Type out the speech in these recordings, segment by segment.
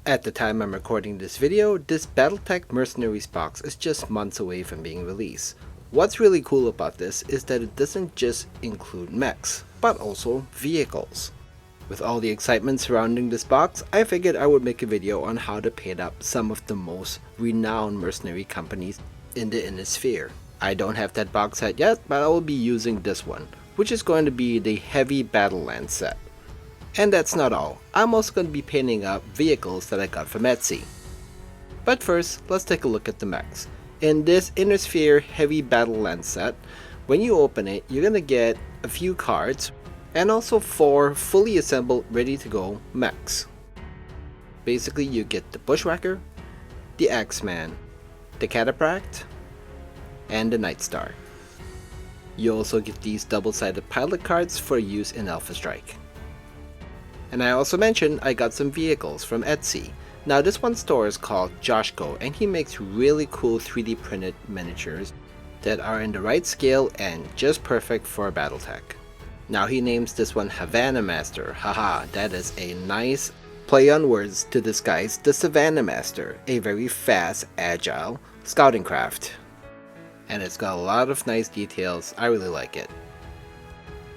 At the time I'm recording this video, this Battletech Mercenaries box is just months away from being released. What's really cool about this is that it doesn't just include mechs, but also vehicles. With all the excitement surrounding this box, I figured I would make a video on how to paint up some of the most renowned mercenary companies in the Innisphere. I don't have that box set yet, but I will be using this one, which is going to be the Heavy Battleland set. And that's not all, I'm also going to be painting up vehicles that I got from Etsy. But first, let's take a look at the mechs. In this Innisphere Heavy Battleland set, when you open it, you're going to get a few cards, and also 4 fully assembled, ready to go mechs. Basically, you get the Bushwhacker, the Axeman, the Cataphract, and the Nightstar. You also get these double-sided pilot cards for use in Alpha Strike. And I also mentioned I got some vehicles from Etsy. Now this one store is called Joshko, and he makes really cool 3D printed miniatures that are in the right scale and just perfect for Battletech. Now he names this one Havana Master. Haha, that is a nice play on words to disguise the Savannah Master, a very fast, agile scouting craft. And it's got a lot of nice details, I really like it.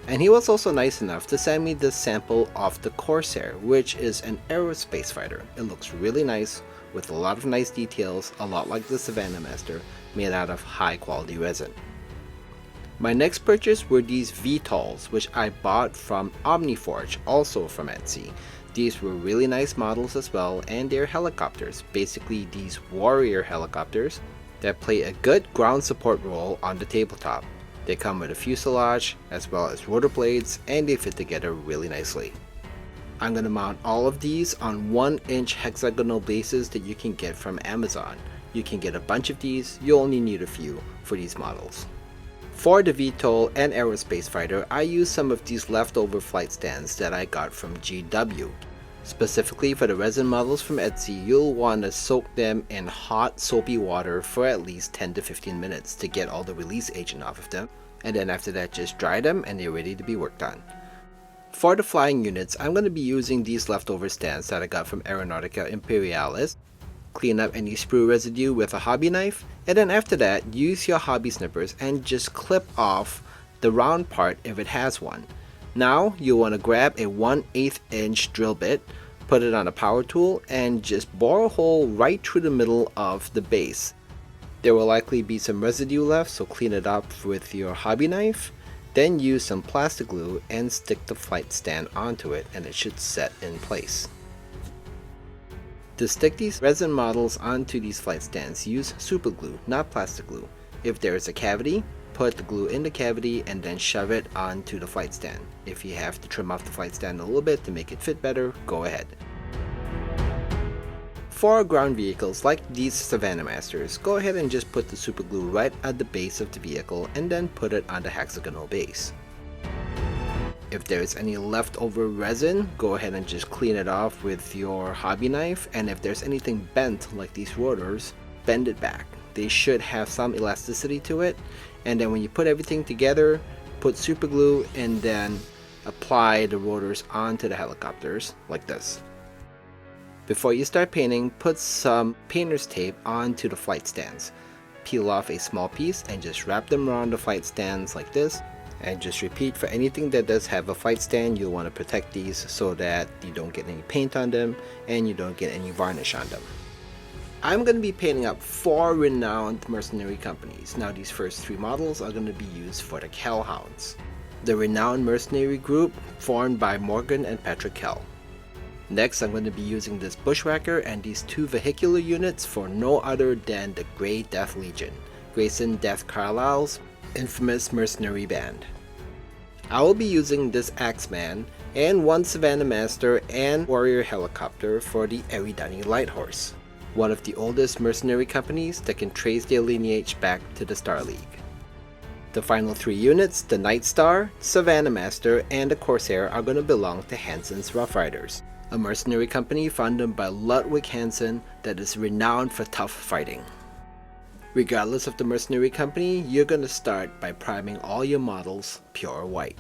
And he was also nice enough to send me this sample of the Corsair, which is an aerospace fighter. It looks really nice with a lot of nice details, a lot like the Savannah Master, made out of high quality resin. My next purchase were these VTOLs, which I bought from Omniforge, also from Etsy. These were really nice models as well, and they're helicopters, basically these warrior helicopters that play a good ground support role on the tabletop. They come with a fuselage, as well as rotor blades, and they fit together really nicely. I'm going to mount all of these on 1-inch hexagonal bases that you can get from Amazon. You can get a bunch of these, you only need a few for these models. For the VTOL and aerospace fighter, I used some of these leftover flight stands that I got from GW. Specifically for the resin models from Etsy, you'll want to soak them in hot soapy water for at least 10 to 15 minutes to get all the release agent off of them, and then after that just dry them and they're ready to be worked on. For the flying units, I'm going to be using these leftover stands that I got from Aeronautica Imperialis. Clean up any sprue residue with a hobby knife, and then after that use your hobby snippers and just clip off the round part if it has one. Now you'll want to grab a 1/8 inch drill bit, put it on a power tool, and just bore a hole right through the middle of the base. There will likely be some residue left, so clean it up with your hobby knife. Then use some plastic glue and stick the flight stand onto it, and it should set in place. To stick these resin models onto these flight stands, use super glue, not plastic glue. If there is a cavity, put the glue in the cavity and then shove it onto the flight stand. If you have to trim off the flight stand a little bit to make it fit better, go ahead. For ground vehicles like these Savannah Masters, go ahead and just put the super glue right at the base of the vehicle and then put it on the hexagonal base. If there is any leftover resin, go ahead and just clean it off with your hobby knife, and if there's anything bent like these rotors, bend it back. They should have some elasticity to it, and then when you put everything together, put super glue and then apply the rotors onto the helicopters like this. Before you start painting, put some painter's tape onto the flight stands. Peel off a small piece and just wrap them around the flight stands like this, and just repeat for anything that does have a flight stand. You'll want to protect these so that you don't get any paint on them and you don't get any varnish on them. I'm going to be painting up 4 renowned mercenary companies. Now these first 3 models are going to be used for the Kell Hounds, the renowned mercenary group formed by Morgan and Patrick Kell. Next, I'm going to be using this Bushwhacker and these 2 vehicular units for no other than the Grey Death Legion, Grayson Death Carlisle's infamous mercenary band. I will be using this Axeman and 1 Savannah Master and Warrior Helicopter for the Eridani Light Horse, one of the oldest mercenary companies that can trace their lineage back to the Star League. The final 3 units, the Nightstar, Savannah Master, and the Corsair, are going to belong to Hansen's Roughriders, a mercenary company founded by Ludwig Hansen that is renowned for tough fighting. Regardless of the mercenary company, you're going to start by priming all your models pure white.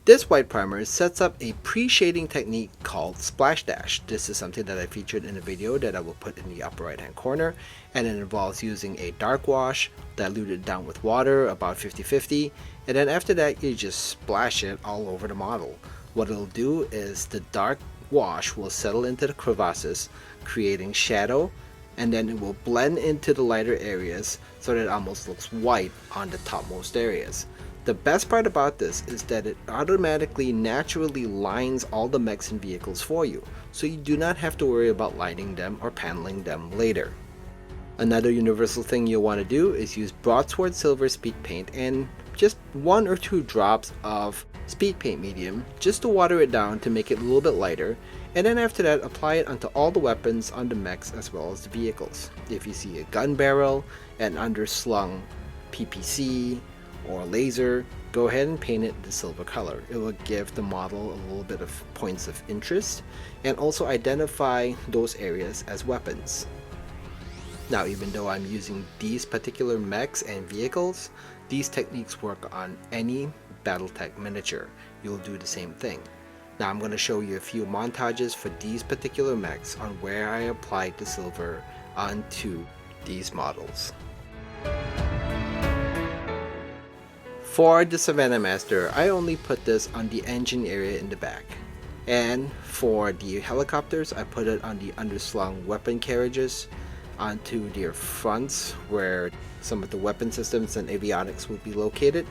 This white primer sets up a pre-shading technique called Splash Dash. This is something that I featured in a video that I will put in the upper right hand corner, and it involves using a dark wash, dilute it down with water about 50-50, and then after that you just splash it all over the model. What it'll do is the dark wash will settle into the crevasses, creating shadow, and then it will blend into the lighter areas so that it almost looks white on the topmost areas. The best part about this is that it automatically naturally lines all the mechs and vehicles for you, so you do not have to worry about lighting them or paneling them later. Another universal thing you'll want to do is use broadsword silver speed paint and just 1 or 2 drops of speed paint medium just to water it down to make it a little bit lighter, and then after that apply it onto all the weapons on the mechs as well as the vehicles. If you see a gun barrel, an underslung PPC, or laser, go ahead and paint it the silver color. It will give the model a little bit of points of interest and also identify those areas as weapons. Now, even though I'm using these particular mechs and vehicles, these techniques work on any Battletech miniature. You'll do the same thing. Now I'm going to show you a few montages for these particular mechs on where I applied the silver onto these models. For the Savannah Master, I only put this on the engine area in the back. And for the helicopters, I put it on the underslung weapon carriages, onto their fronts where some of the weapon systems and avionics will be located.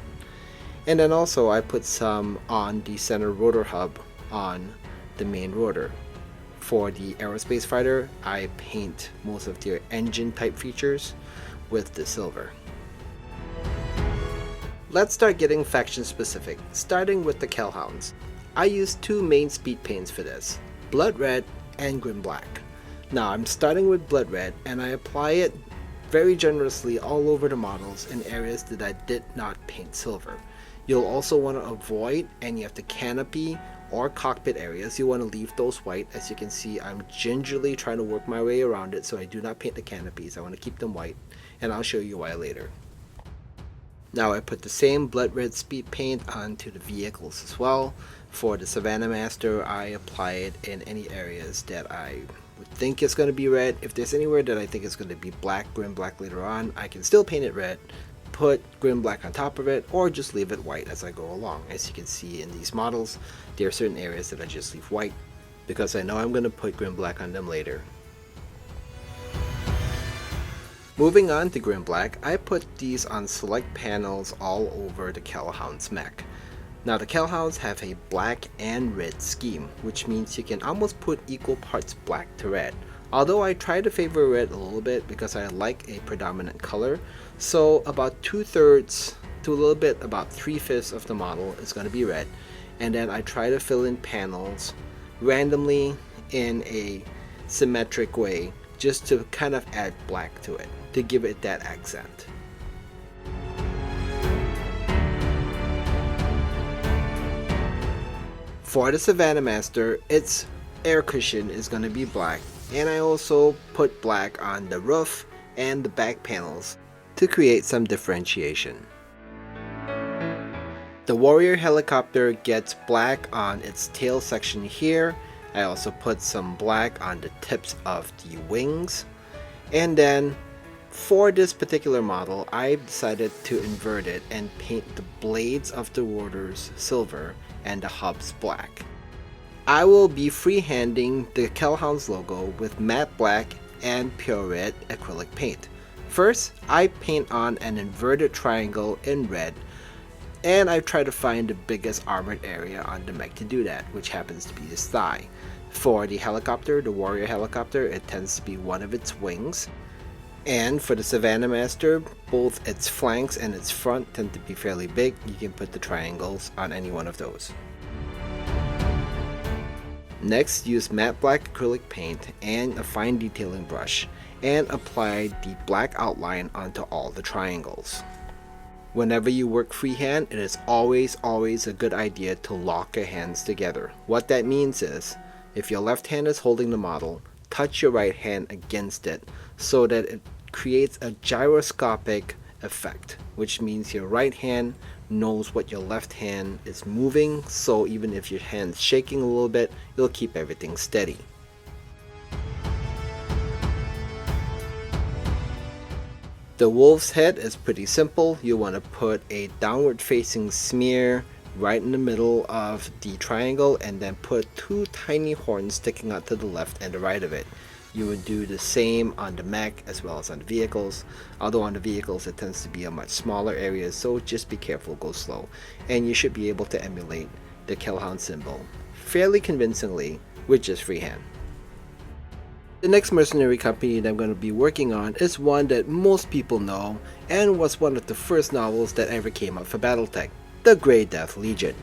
And then also I put some on the center rotor hub on the main rotor. For the aerospace fighter, I paint most of their engine type features with the silver. Let's start getting faction specific, starting with the Kell Hounds. I used 2 main speed paints for this, Blood Red and Grim Black. Now I'm starting with Blood Red and I apply it very generously all over the models in areas that I did not paint silver. You'll also want to avoid any of the canopy or cockpit areas. You want to leave those white. As you can see, I'm gingerly trying to work my way around it, so I do not paint the canopies. I want to keep them white, and I'll show you why later. Now I put the same blood red speed paint onto the vehicles as well. For the Savannah Master, I apply it in any areas that I would think is going to be red. If there's anywhere that I think is going to be black, grim black later on, I can still paint it red, put grim black on top of it, or just leave it white as I go along. As you can see in these models, there are certain areas that I just leave white because I know I'm going to put grim black on them later. Moving on to Grim Black, I put these on select panels all over the Kell Hounds mech. Now the Kell Hounds have a black and red scheme, which means you can almost put equal parts black to red. Although I try to favor red a little bit because I like a predominant color, so about 2/3 to a little bit about 3/5 of the model is going to be red, and then I try to fill in panels randomly in a symmetric way just to kind of add black to it, to give it that accent. For the Savannah Master, its air cushion is going to be black, and I also put black on the roof and the back panels to create some differentiation. The warrior helicopter gets black on its tail section here. I also put some black on the tips of the wings, and then for this particular model, I decided to invert it and paint the blades of the rotors silver and the hubs black. I will be freehanding the Kell Hounds logo with matte black and pure red acrylic paint. First, I paint on an inverted triangle in red, and I try to find the biggest armored area on the mech to do that, which happens to be his thigh. For the helicopter, the warrior helicopter, it tends to be one of its wings. And for the Savannah Master, both its flanks and its front tend to be fairly big. You can put the triangles on any one of those. Next, use matte black acrylic paint and a fine detailing brush and apply the black outline onto all the triangles. Whenever you work freehand, it is always a good idea to lock your hands together. What that means is, if your left hand is holding the model, touch your right hand against it so that it creates a gyroscopic effect, which means your right hand knows what your left hand is moving, so even if your hand's shaking a little bit, it'll keep everything steady. The wolf's head is pretty simple. You want to put a downward facing smear right in the middle of the triangle and then put 2 tiny horns sticking out to the left and the right of it. You would do the same on the mech as well as on the vehicles, although on the vehicles it tends to be a much smaller area, so just be careful, go slow, and you should be able to emulate the Kell Hounds symbol fairly convincingly with just freehand. The next mercenary company that I'm going to be working on is one that most people know and was one of the first novels that ever came out for Battletech, the Grey Death Legion.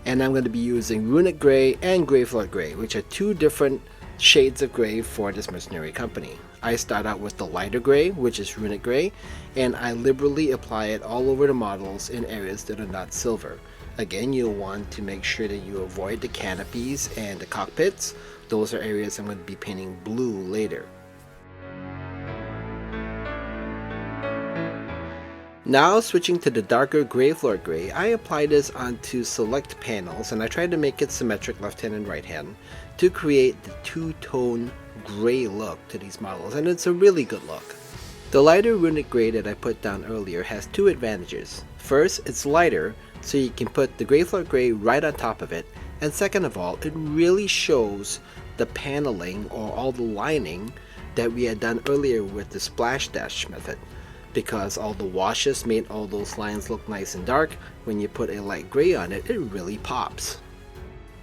And I'm going to be using Runic Grey and Graveyard Grey, which are 2 different shades of gray for this mercenary company. I start out with the lighter gray, which is Runic Grey, and I liberally apply it all over the models in areas that are not silver. Again, you'll want to make sure that you avoid the canopies and the cockpits. Those are areas I'm going to be painting blue later. Now switching to the darker Graveyard Grey, I apply this onto select panels and I try to make it symmetric left hand and right hand to create the 2-tone gray look to these models, and it's a really good look. The lighter Runic Grey that I put down earlier has 2 advantages. First, it's lighter, so you can put the Graveyard Grey right on top of it, and second of all, it really shows the paneling or all the lining that we had done earlier with the splash dash method. Because all the washes made all those lines look nice and dark, when you put a light gray on it, it really pops.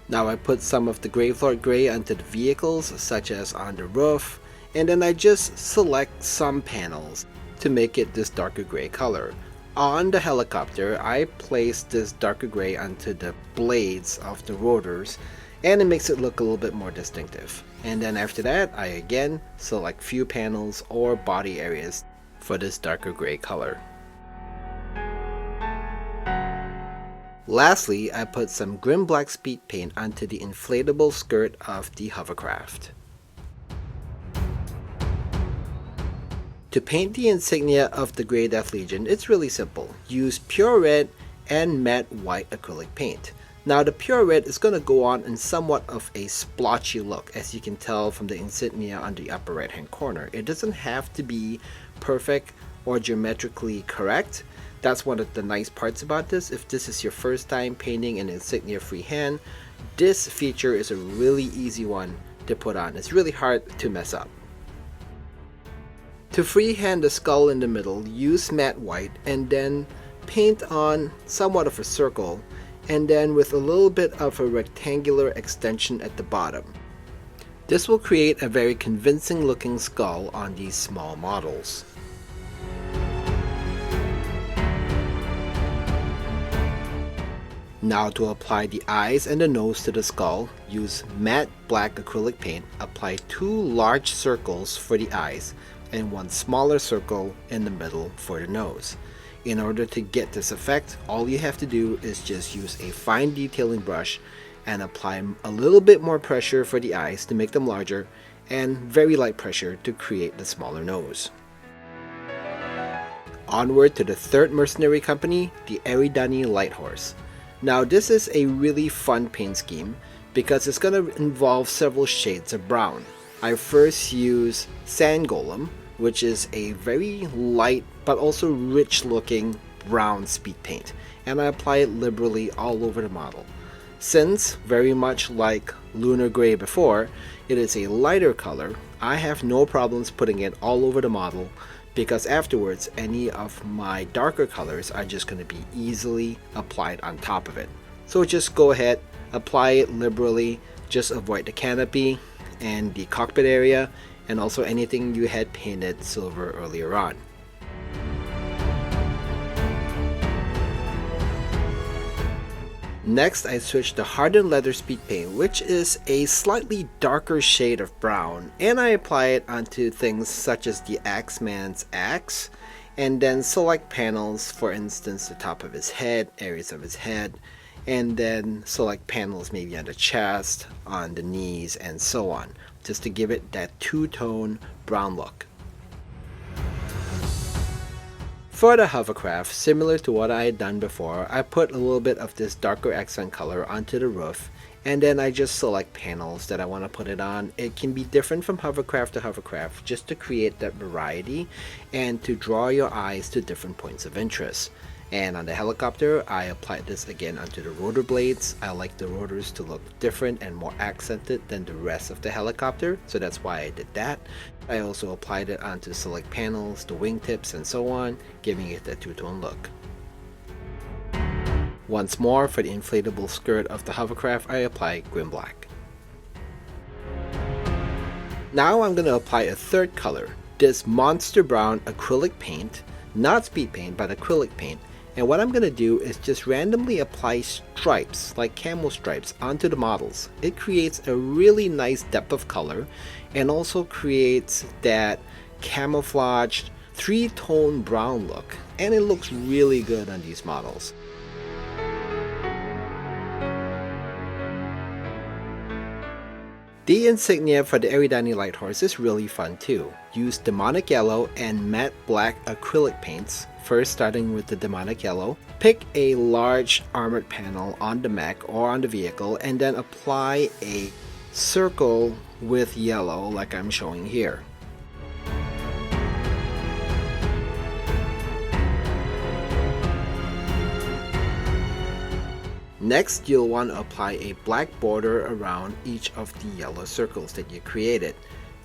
Now I put some of the Graveyard Grey onto the vehicles, such as on the roof, and then I just select some panels to make it this darker gray color. On the helicopter, I place this darker gray onto the blades of the rotors, and it makes it look a little bit more distinctive. And then after that, I again select few panels or body areas for this darker gray color. Lastly, I put some Grim Black speed paint onto the inflatable skirt of the hovercraft. To paint the insignia of the Grey Death Legion, it's really simple. Use pure red and matte white acrylic paint. Now the pure red is going to go on in somewhat of a splotchy look, as you can tell from the insignia on the upper right hand corner. It doesn't have to be perfect or geometrically correct. That's one of the nice parts about this. If this is your first time painting an insignia freehand, this feature is a really easy one to put on. It's really hard to mess up. To freehand the skull in the middle, use matte white and then paint on somewhat of a circle, and then with a little bit of a rectangular extension at the bottom. This will create a very convincing looking skull on these small models. Now to apply the eyes and the nose to the skull, use matte black acrylic paint, apply 2 large circles for the eyes and 1 smaller circle in the middle for the nose. In order to get this effect, all you have to do is just use a fine detailing brush and apply a little bit more pressure for the eyes to make them larger and very light pressure to create the smaller nose. Onward to the third mercenary company, the Eridani Light Horse. Now this is a really fun paint scheme because it's going to involve several shades of brown. I first use Sand Golem, which is a very light but also rich looking brown speed paint, and I apply it liberally all over the model. Since, very much like Lunar Grey before, it is a lighter color, I have no problems putting it all over the model, because afterwards any of my darker colors are just going to be easily applied on top of it. So just go ahead, apply it liberally, just avoid the canopy and the cockpit area, and also anything you had painted silver earlier on. Next, I switched to Hardened Leather Speed Paint, which is a slightly darker shade of brown, and I apply it onto things such as the Axeman's axe, and then select panels, for instance the top of his head, areas of his head, and then select panels maybe on the chest, on the knees, and so on, just to give it that 2-tone brown look. For the hovercraft, similar to what I had done before, I put a little bit of this darker accent color onto the roof, and then I just select panels that I want to put it on. It can be different from hovercraft to hovercraft just to create that variety and to draw your eyes to different points of interest. And on the helicopter, I applied this again onto the rotor blades. I like the rotors to look different and more accented than the rest of the helicopter, so that's why I did that. I also applied it onto select panels, the wingtips, and so on, giving it that two-tone look. Once more, for the inflatable skirt of the hovercraft, I apply Grim Black. Now I'm going to apply a third color, this Monster Brown acrylic paint, not speed paint, but acrylic paint. And what I'm going to do is just randomly apply stripes, like camo stripes, onto the models. It creates a really nice depth of color and also creates that camouflaged three-tone brown look. And it looks really good on these models. The insignia for the Eridani Light Horse is really fun too. Use demonic yellow and matte black acrylic paints, first starting with the demonic yellow. Pick a large armored panel on the mech or on the vehicle and then apply a circle with yellow like I'm showing here. Next, you'll want to apply a black border around each of the yellow circles that you created.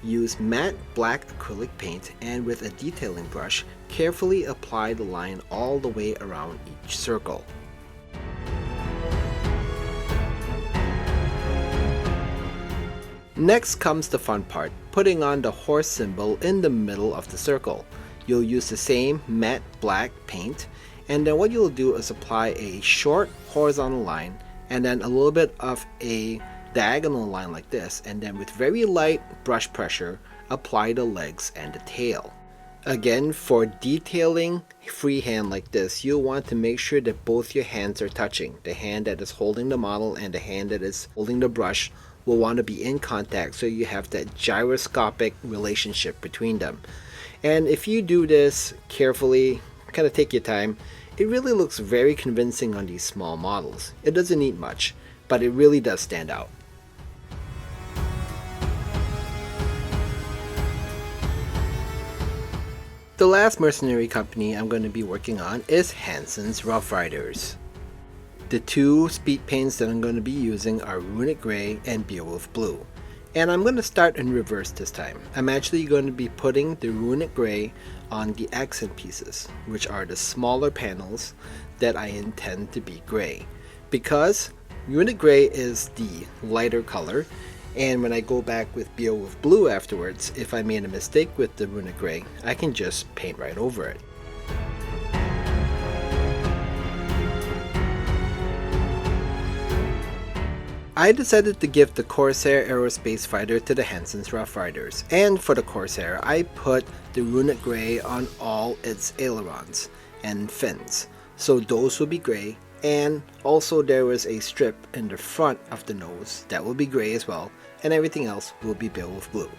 Use matte black acrylic paint and with a detailing brush, carefully apply the line all the way around each circle. Next comes the fun part, putting on the horse symbol in the middle of the circle. You'll use the same matte black paint, and then what you'll do is apply a short horizontal line and then a little bit of a diagonal line like this, and then with very light brush pressure apply the legs and the tail. Again, for detailing freehand like this, you'll want to make sure that both your hands are touching. The hand that is holding the model and the hand that is holding the brush will want to be in contact so you have that gyroscopic relationship between them. And if you do this carefully, kind of take your time, it really looks very convincing on these small models. It doesn't need much, but it really does stand out. The last mercenary company I'm going to be working on is Hansen's Roughriders. The two speed paints that I'm going to be using are Runic Grey and Beowulf Blue. And I'm going to start in reverse this time. I'm actually going to be putting the Runic Grey on the accent pieces, which are the smaller panels that I intend to be gray. Because Runic Grey is the lighter color, and when I go back with Beowulf Blue afterwards, if I made a mistake with the Runic Grey, I can just paint right over it. I decided to give the Corsair Aerospace Fighter to the Hansen's Roughriders, and for the Corsair I put the Runic Grey on all its ailerons and fins, so those will be grey, and also there was a strip in the front of the nose that will be grey as well, and everything else will be Beowulf Blue.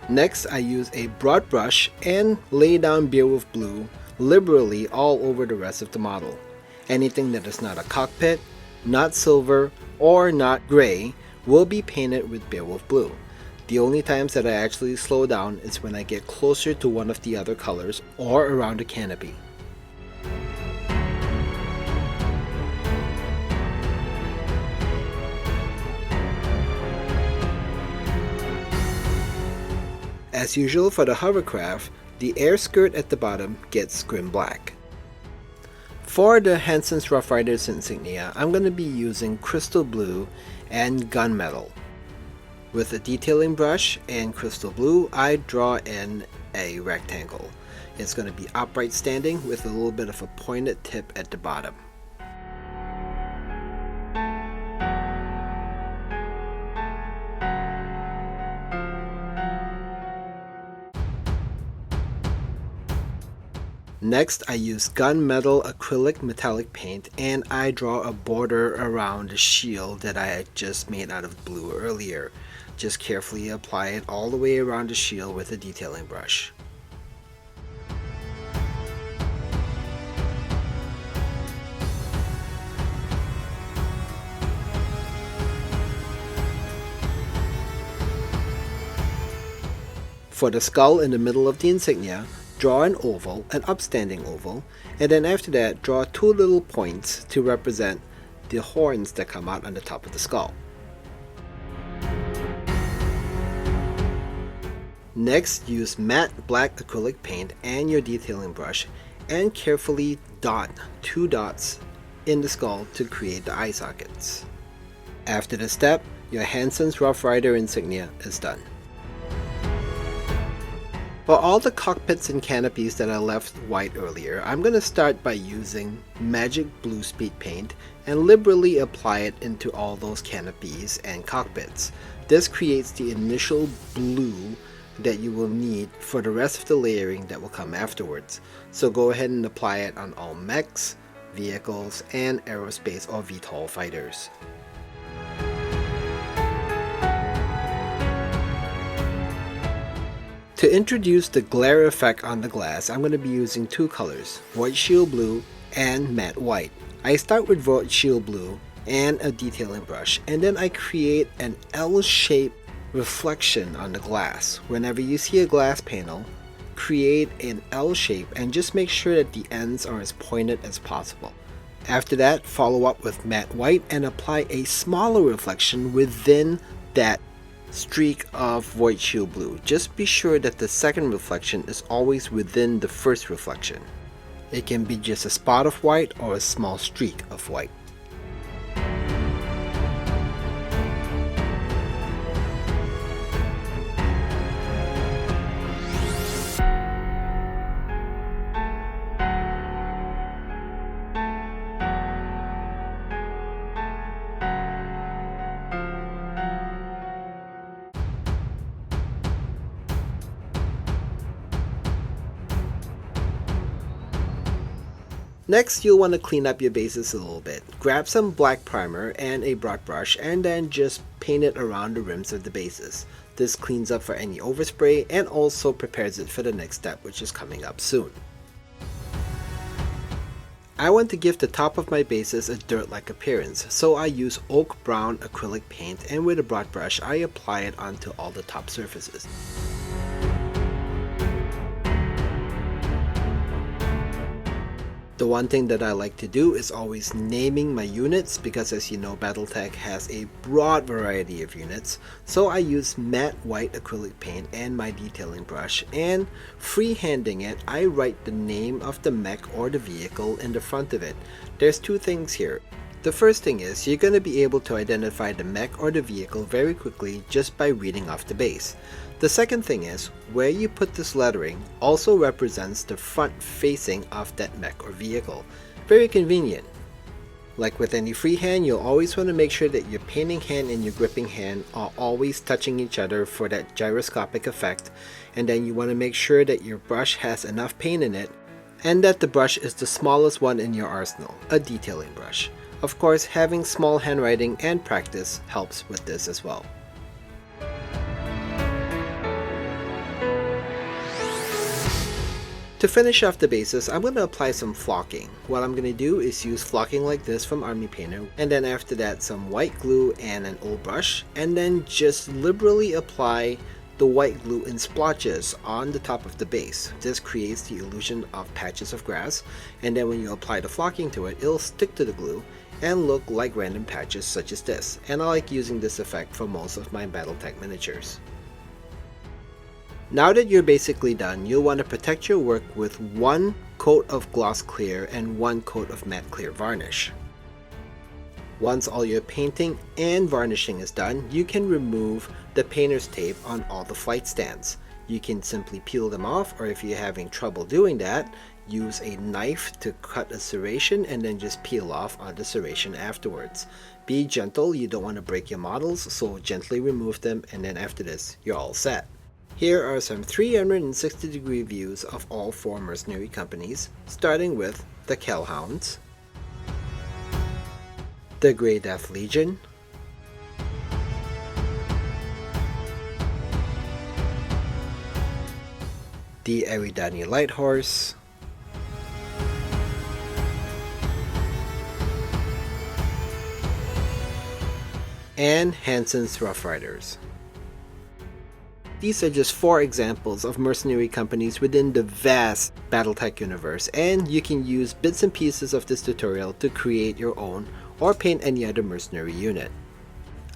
Next, I use a broad brush and lay down Beowulf Blue liberally all over the rest of the model. Anything that is not a cockpit, not silver, or not gray will be painted with Beowulf Blue. The only times that I actually slow down is when I get closer to one of the other colors or around the canopy. As usual for the hovercraft, the air skirt at the bottom gets Grim Black. For the Hansen's Roughriders insignia, I'm going to be using Crystal Blue and Gunmetal. With a detailing brush and Crystal Blue, I draw in a rectangle. It's going to be upright standing with a little bit of a pointed tip at the bottom. Next, I use gunmetal acrylic metallic paint and I draw a border around the shield that I had just made out of blue earlier. Just carefully apply it all the way around the shield with a detailing brush. For the skull in the middle of the insignia, draw an oval, an upstanding oval, and then after that draw two little points to represent the horns that come out on the top of the skull. Next, use matte black acrylic paint and your detailing brush and carefully dot 2 dots in the skull to create the eye sockets. After this step, your Hansen's Roughrider insignia is done. For all the cockpits and canopies that I left white earlier, I'm going to start by using Magic Blue Speed Paint and liberally apply it into all those canopies and cockpits. This creates the initial blue that you will need for the rest of the layering that will come afterwards. So go ahead and apply it on all mechs, vehicles, and aerospace or VTOL fighters. To introduce the glare effect on the glass, I'm going to be using two colors, Void Shield Blue and Matte White. I start with Void Shield Blue and a detailing brush, and then I create an L-shaped reflection on the glass. Whenever you see a glass panel, create an L shape and just make sure that the ends are as pointed as possible. After that, follow up with Matte White and apply a smaller reflection within that streak of Void Shield Blue. Just be sure that the second reflection is always within the first reflection. It can be just a spot of white or a small streak of white. Next, you'll want to clean up your bases a little bit. Grab some black primer and a broad brush and then just paint it around the rims of the bases. This cleans up for any overspray and also prepares it for the next step, which is coming up soon. I want to give the top of my bases a dirt-like appearance, so I use oak brown acrylic paint, and with a broad brush I apply it onto all the top surfaces. The one thing that I like to do is always naming my units, because as you know, Battletech has a broad variety of units. So I use matte white acrylic paint and my detailing brush, and freehanding it, I write the name of the mech or the vehicle in the front of it. There's two things here. The first thing is you're going to be able to identify the mech or the vehicle very quickly just by reading off the base. The second thing is, where you put this lettering also represents the front facing of that mech or vehicle. Very convenient. Like with any freehand, you'll always want to make sure that your painting hand and your gripping hand are always touching each other for that gyroscopic effect, and then you want to make sure that your brush has enough paint in it, and that the brush is the smallest one in your arsenal, a detailing brush. Of course, having small handwriting and practice helps with this as well. To finish off the bases, I'm going to apply some flocking. What I'm going to do is use flocking like this from Army Painter, and then after that some white glue and an old brush, and then just liberally apply the white glue in splotches on the top of the base. This creates the illusion of patches of grass, and then when you apply the flocking to it, it'll stick to the glue and look like random patches such as this, and I like using this effect for most of my Battletech miniatures. Now that you're basically done, you'll want to protect your work with one coat of gloss clear and one coat of matte clear varnish. Once all your painting and varnishing is done, you can remove the painter's tape on all the flight stands. You can simply peel them off, or if you're having trouble doing that, use a knife to cut a serration and then just peel off on the serration afterwards. Be gentle, you don't want to break your models, so gently remove them, and then after this, you're all set. Here are some 360-degree views of all 4 mercenary companies, starting with the Kell Hounds, the Grey Death Legion, the Eridani Light Horse, and Hansen's Roughriders. These are just 4 examples of mercenary companies within the vast Battletech universe, and you can use bits and pieces of this tutorial to create your own or paint any other mercenary unit.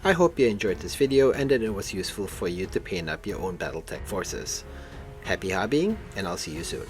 I hope you enjoyed this video and that it was useful for you to paint up your own Battletech forces. Happy hobbying, and I'll see you soon.